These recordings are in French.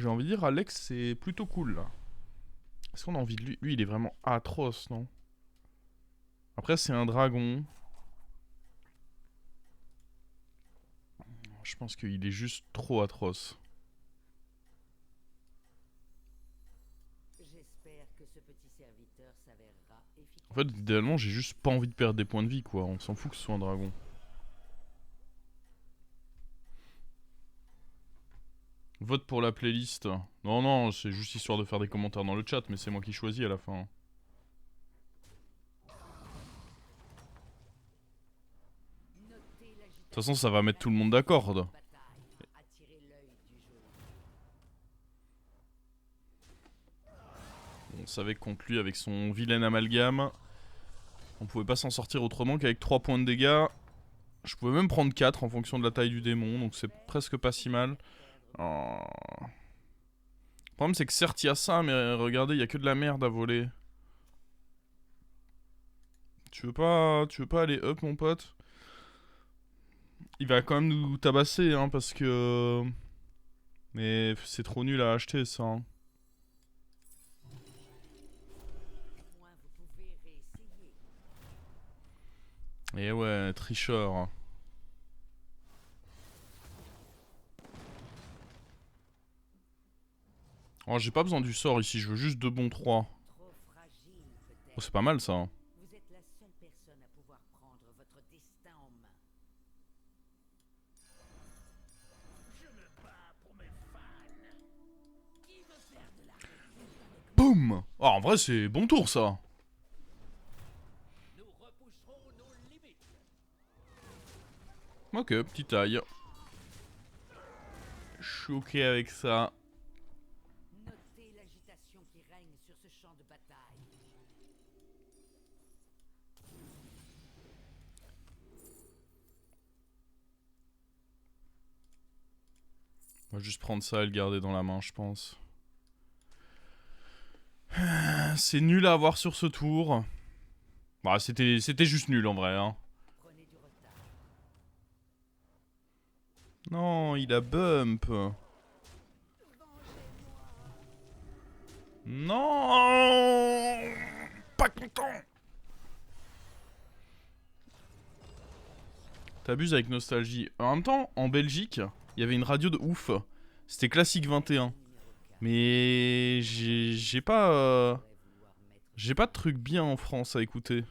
J'ai envie de dire, Alex, c'est plutôt cool, là. Est-ce qu'on a envie de lui? Lui, il est vraiment atroce, non? Après, c'est un dragon. Je pense qu'il est juste trop atroce. En fait, idéalement, j'ai juste pas envie de perdre des points de vie, quoi. On s'en fout que ce soit un dragon. Vote pour la playlist. Non, non, c'est juste histoire de faire des commentaires dans le chat, mais c'est moi qui choisis à la fin. De toute façon, ça va mettre tout le monde d'accord. On savait que contre lui, avec son vilain amalgame, on pouvait pas s'en sortir autrement qu'avec 3 points de dégâts. Je pouvais même prendre 4 en fonction de la taille du démon, donc c'est presque pas si mal. Oh. Le problème, c'est que certes, il y a ça, mais regardez, il y a que de la merde à voler. Tu veux pas aller up, mon pote? Il va quand même nous tabasser, hein, parce que... Mais c'est trop nul à acheter, ça. Hein. Et ouais, tricheur. Oh, j'ai pas besoin du sort ici, je veux juste 2 bons 3. Oh, c'est pas mal, ça. Hein. Boum! Oh, en vrai, c'est bon tour, ça. Ok, petite taille. Je suis ok avec ça. On va juste prendre ça et le garder dans la main, je pense. C'est nul à avoir sur ce tour. Bah, c'était juste nul, en vrai, hein. Non, il a bump. Non, pas content. T'abuses avec nostalgie. En même temps, en Belgique, il y avait une radio de ouf. C'était Classique 21. Mais j'ai pas... j'ai pas de truc bien en France à écouter.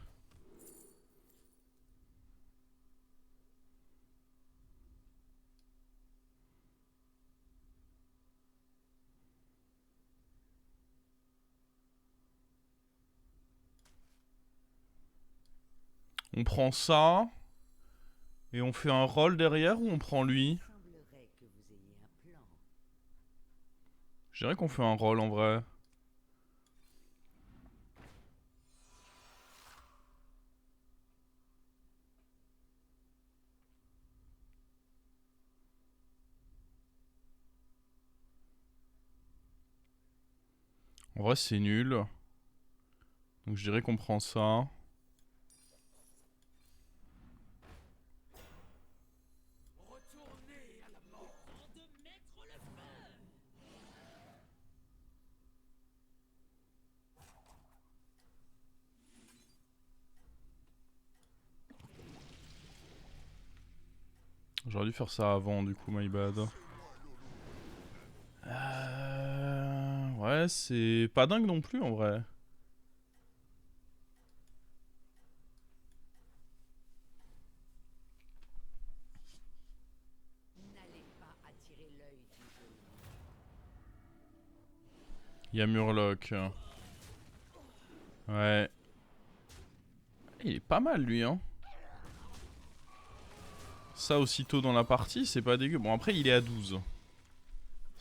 On prend ça. Et on fait un roll derrière ou on prend lui? Je dirais qu'on fait un roll en vrai. En vrai c'est nul. Donc je dirais qu'on prend ça. J'aurais dû faire ça avant du coup, my bad. Ouais, c'est pas dingue non plus en vrai. Il y a Murloc. Ouais. Il est pas mal lui, hein. Ça aussitôt dans la partie, c'est pas dégueu. Bon, après, il est à 12.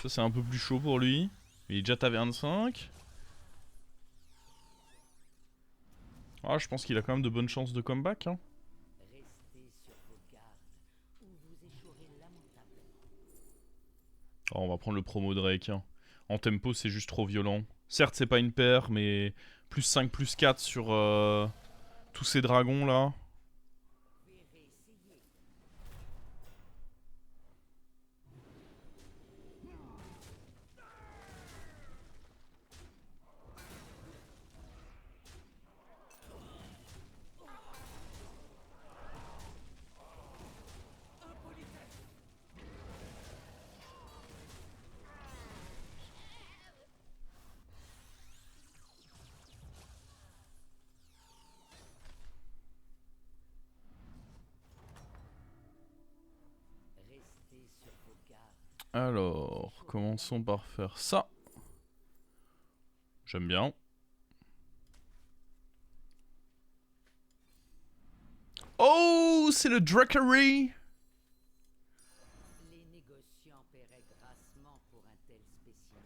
Ça, c'est un peu plus chaud pour lui. Il est déjà taverne 5. Ah, je pense qu'il a quand même de bonnes chances de comeback, hein. Oh, on va prendre le promo Drake, hein. En tempo, c'est juste trop violent. Certes, c'est pas une paire, mais plus 5, plus 4 sur tous ces dragons là. Alors, commençons par faire ça. J'aime bien. Oh, c'est le Drakery. Les négociants paieraient grassement pour un tel spécimen.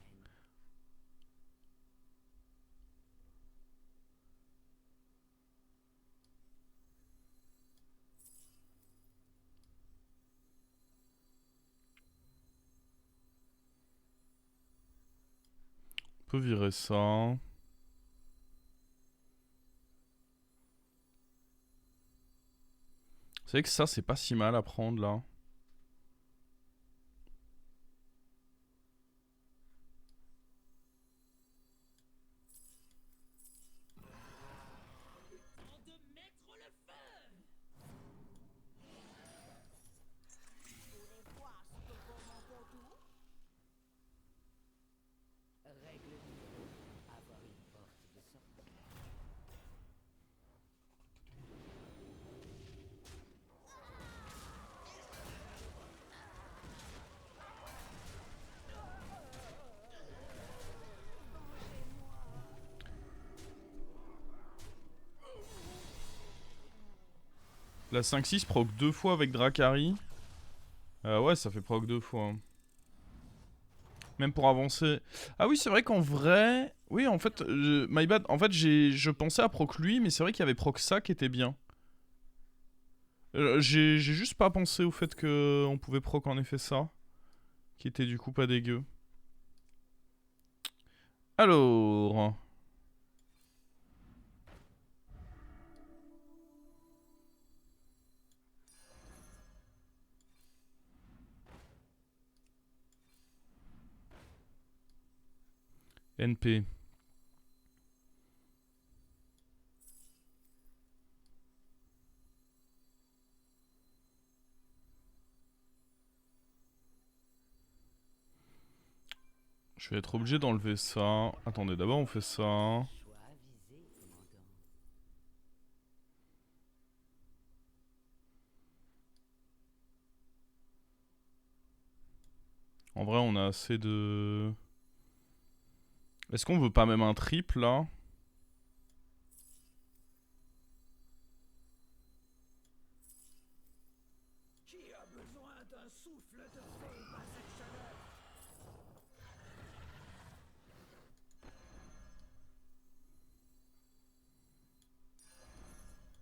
On peut virer ça. C'est vrai que ça, c'est pas si mal à prendre là. Règle numéro 1, avoir une porte de sortie. La 5-6 proc 2 fois avec Drakari. Ouais, ça fait proc 2 fois. Hein. Même pour avancer. Ah oui, c'est vrai qu'en vrai... Oui, en fait, my bad. En fait, je pensais à proc lui, mais c'est vrai qu'il y avait proc ça qui était bien. J'ai juste pas pensé au fait que on pouvait proc en effet ça. Qui était du coup pas dégueu. Alors... NP. Je vais être obligé d'enlever ça. Attendez, d'abord on fait ça. Choix avisé, commandant. En vrai, on a assez de... Est-ce qu'on veut pas même un triple, là? Qui a besoin d'un souffle de fée à cette chaleur?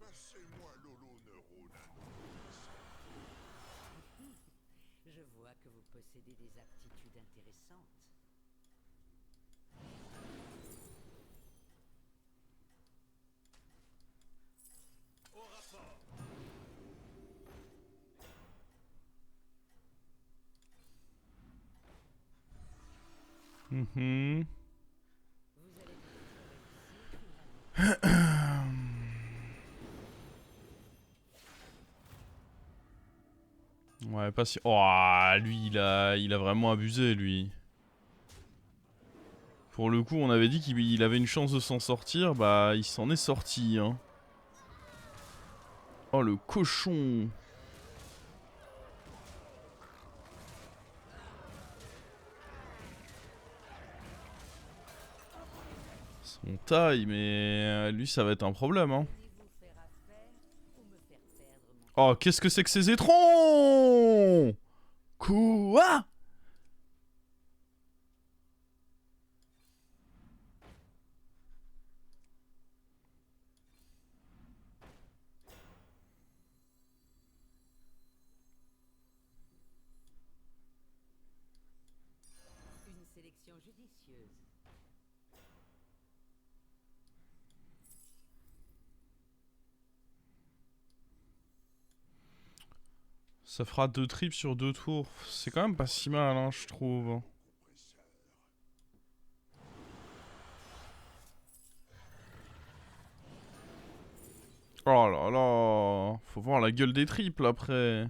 Passez-moi Lolo Neurone. Je vois que vous possédez des aptitudes intéressantes. Au rapport. Mhm. Vous allez peut-être réussir. Ouais, pas si... Oh, lui, il a vraiment abusé, lui. Pour le coup, on avait dit qu'il avait une chance de s'en sortir. Bah, il s'en est sorti, hein. Oh, le cochon. Son taille, mais... lui, ça va être un problème, hein. Voulez-vous faire affaire ou me faire perdre mon Oh, qu'est-ce que c'est que ces étrons? Quoi? Une sélection judicieuse. Ça fera 2 trips sur 2 tours. C'est quand même pas si mal, hein, je trouve. Oh là là. Faut voir la gueule des triples après.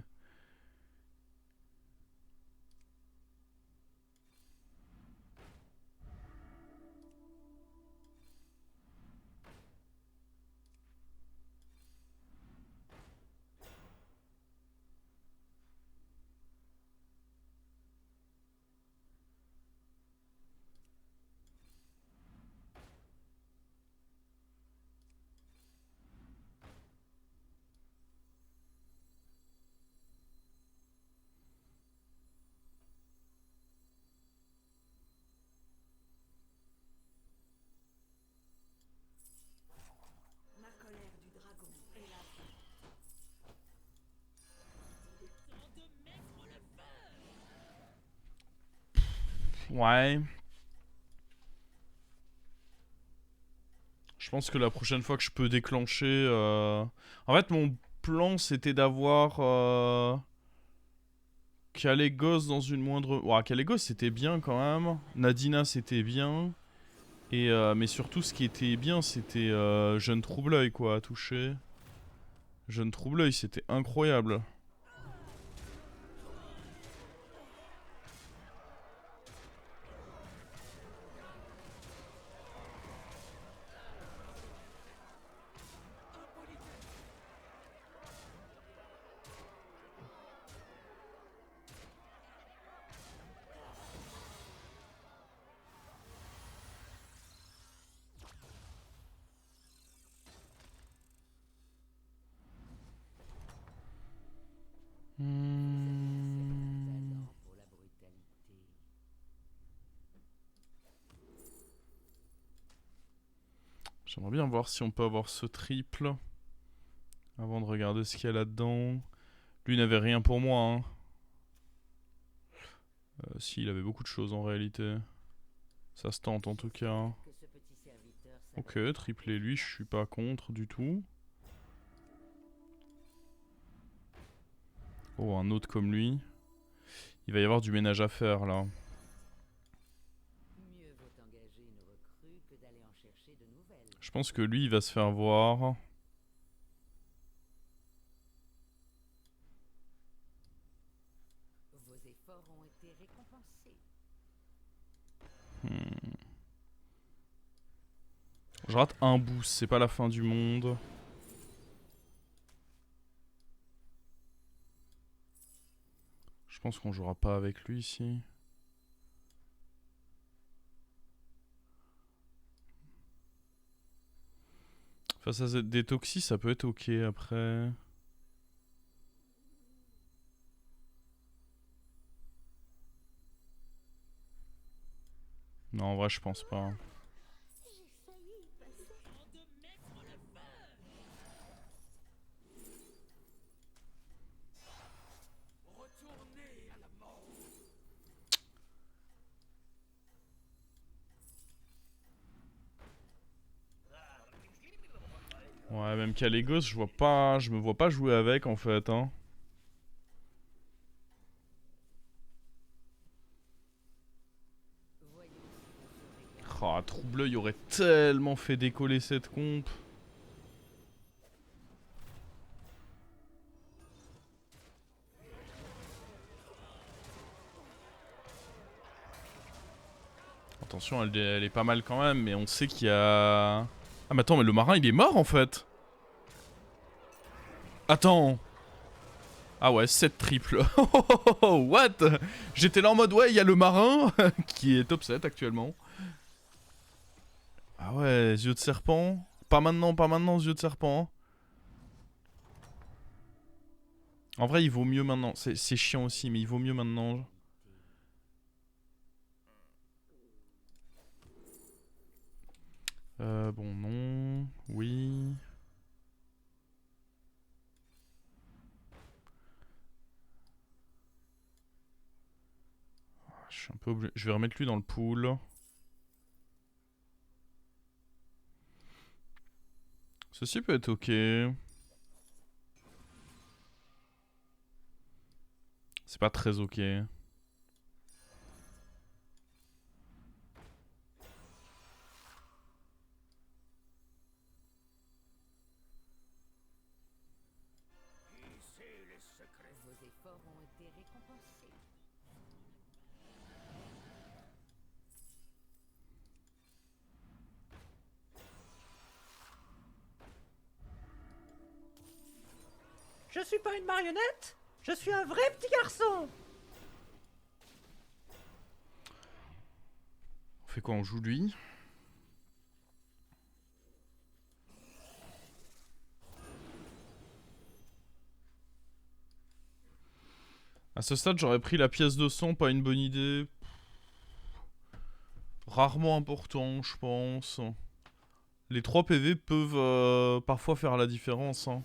Ouais. Je pense que la prochaine fois que je peux déclencher... En fait, mon plan, c'était d'avoir... Kalégos dans une moindre... Ouais, Kalégos, c'était bien quand même. Nadina, c'était bien. Et mais surtout, ce qui était bien, c'était Jeune Trouble-Œil, quoi, à toucher. Jeune Trouble-Œil, c'était incroyable. Pour la brutalité. J'aimerais bien voir si on peut avoir ce triple. Avant de regarder ce qu'il y a là-dedans. Lui n'avait rien pour moi, hein. Si, il avait beaucoup de choses en réalité. Ça se tente en tout cas. Que ce petit serviteur Ok, tripler lui, je suis pas contre du tout. Oh, un autre comme lui. Il va y avoir du ménage à faire là. mieux vaut engager une recrue que d'aller en chercher de nouvelles. Je pense que lui, il va se faire voir. Vos efforts ont été récompensés. Je rate un boost, c'est pas la fin du monde. Je pense qu'on jouera pas avec lui ici. Face à des toxis, ça peut être ok après. Non, en vrai, je pense pas. Retournez à la mort. Ouais, même Kalégos, je me vois pas jouer avec en fait, hein. Oh, Trouble-Œil aurait tellement fait décoller cette comp. Attention, elle est pas mal quand même, mais on sait qu'il y a... Ah mais attends, mais le marin il est mort en fait. Attends. Ah ouais, 7 triples. What? J'étais là en mode ouais, il y a le marin qui est top 7 actuellement. Ah ouais, yeux de serpent. Pas maintenant, yeux de serpent. En vrai, il vaut mieux maintenant. C'est chiant aussi, mais il vaut mieux maintenant. Bon, non. Oui. Je suis un peu obligé. Je vais remettre lui dans le pool. Ceci peut être ok. C'est pas très ok. Ici les secrets. Vos efforts ont été récompensés. Je suis pas une marionnette, je suis un vrai petit garçon. On fait quoi? On joue lui. À ce stade, j'aurais pris la pièce de sang, pas une bonne idée. Rarement important, je pense. Les 3 PV peuvent parfois faire la différence, hein.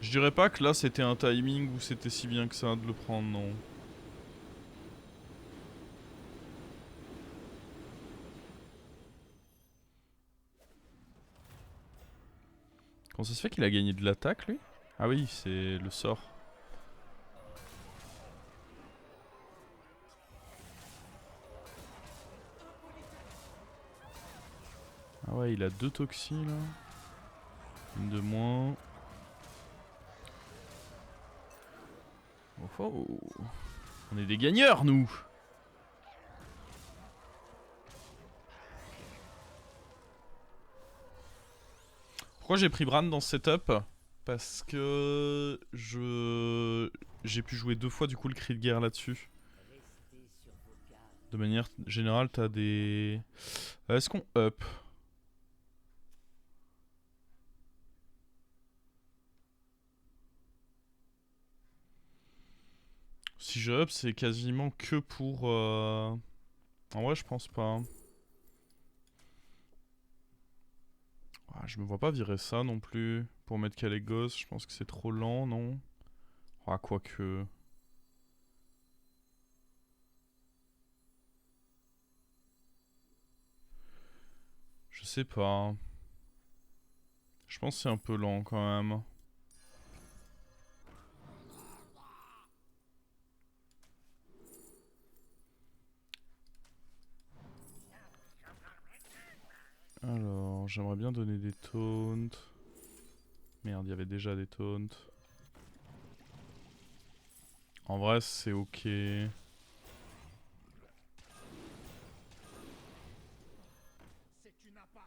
Je dirais pas que là c'était un timing où c'était si bien que ça de le prendre, non. Comment ça se fait qu'il a gagné de l'attaque lui? Ah oui, c'est le sort. Ah ouais, il a 2 toxis là. Une de moins. Oh, oh. On est des gagneurs nous. Pourquoi j'ai pris Bran dans ce setup? Parce que j'ai pu jouer 2 fois du coup le cri de guerre là-dessus. De manière générale, t'as des... Est-ce qu'on up? Si je up, c'est quasiment que pour... En vrai, je pense pas. Ah, je me vois pas virer ça non plus. Pour mettre Calegos, je pense que c'est trop lent, non? Ah, quoique... Je sais pas. Je pense que c'est un peu lent quand même. Alors, j'aimerais bien donner des taunts. Merde, il y avait déjà des taunts. En vrai, c'est ok. C'est une impasse.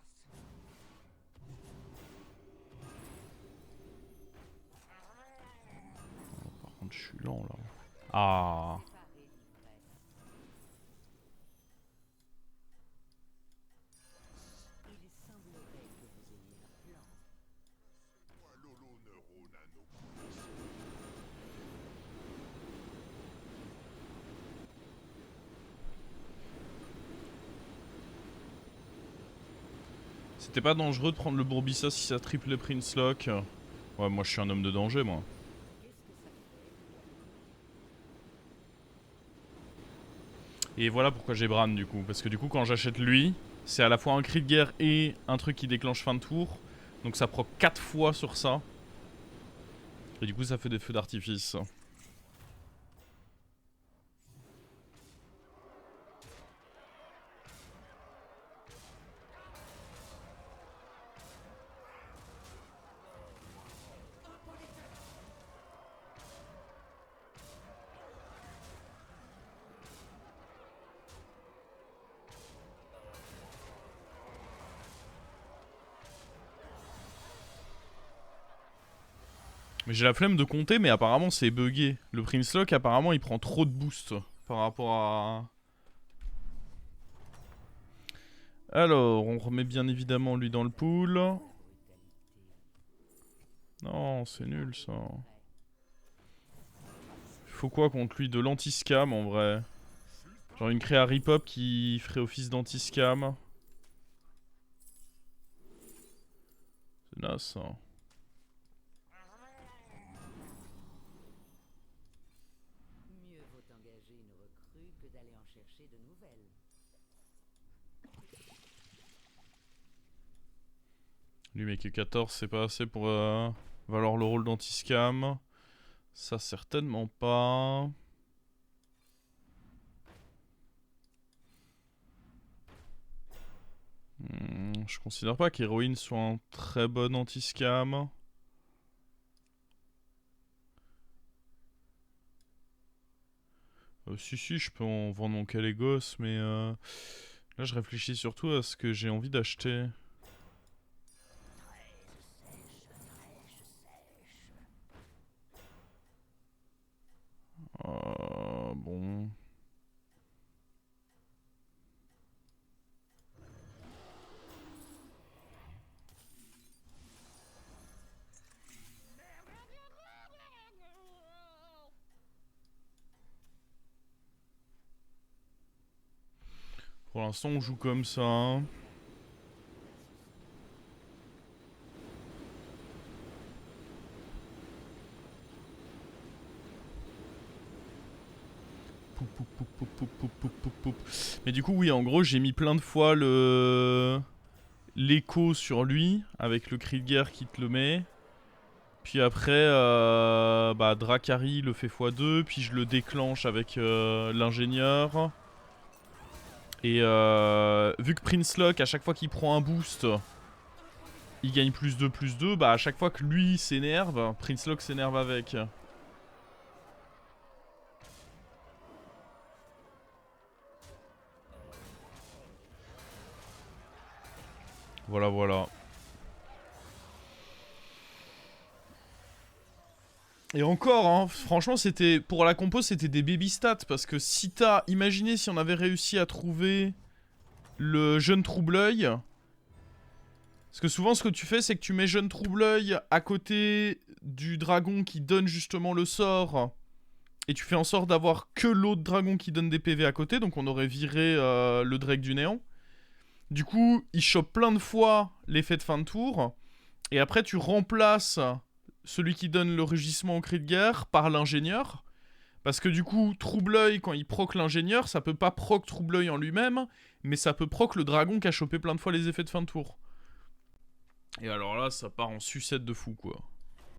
Par contre, je suis lent là. Ah. Moi, Lolo Neuro Nano. C'était pas dangereux de prendre le Bourbissa si ça triple le Prince Lock. Ouais, moi je suis un homme de danger, moi. Et voilà pourquoi j'ai Bran du coup. Parce que du coup, quand j'achète lui, c'est à la fois un cri de guerre et un truc qui déclenche fin de tour. Donc ça proc 4 fois sur ça. Et du coup, ça fait des feux d'artifice. Mais j'ai la flemme de compter, mais apparemment c'est buggé. Le Prince Lock, apparemment, il prend trop de boost par rapport à... Alors, on remet bien évidemment lui dans le pool. Non, c'est nul ça. Faut quoi contre lui? De l'anti-scam en vrai. Genre une créa rip-hop qui ferait office d'anti-scam. C'est naze ça. Mieux vaut engager une recrue que d'aller en chercher de nouvelles. Lui mec que 14 c'est pas assez pour valoir le rôle d'anti-scam. Ça certainement pas. Je considère pas qu'Héroïne soit un très bon anti-scam. Si, je peux en vendre mon Calégos, mais là je réfléchis surtout à ce que j'ai envie d'acheter. Bon. Pour l'instant, on joue comme ça. Hein. Mais du coup, oui, en gros, j'ai mis plein de fois l'écho sur lui, avec le cri de guerre qui te le met. Puis après, bah, Dracari le fait x2, puis je le déclenche avec l'ingénieur. Et vu que Prince Lock, à chaque fois qu'il prend un boost, il gagne +2/+2, bah à chaque fois que lui s'énerve, Prince Lock s'énerve avec. Voilà, voilà. Et encore, hein, franchement, c'était pour la compo, c'était des baby stats. Parce que si t'as... Imaginez si on avait réussi à trouver le jeune trouble-œil. Parce que souvent, ce que tu fais, c'est que tu mets jeune trouble-œil à côté du dragon qui donne justement le sort. Et tu fais en sorte d'avoir que l'autre dragon qui donne des PV à côté. Donc on aurait viré le Drake du néant. Du coup, il chope plein de fois l'effet de fin de tour. Et après, tu remplaces celui qui donne le rugissement au cri de guerre par l'ingénieur. Parce que du coup, Trouble-œil, quand il proc l'ingénieur, ça peut pas proc Trouble-œil en lui-même, mais ça peut proc le dragon qui a chopé plein de fois les effets de fin de tour. Et alors là, ça part en sucette de fou, quoi.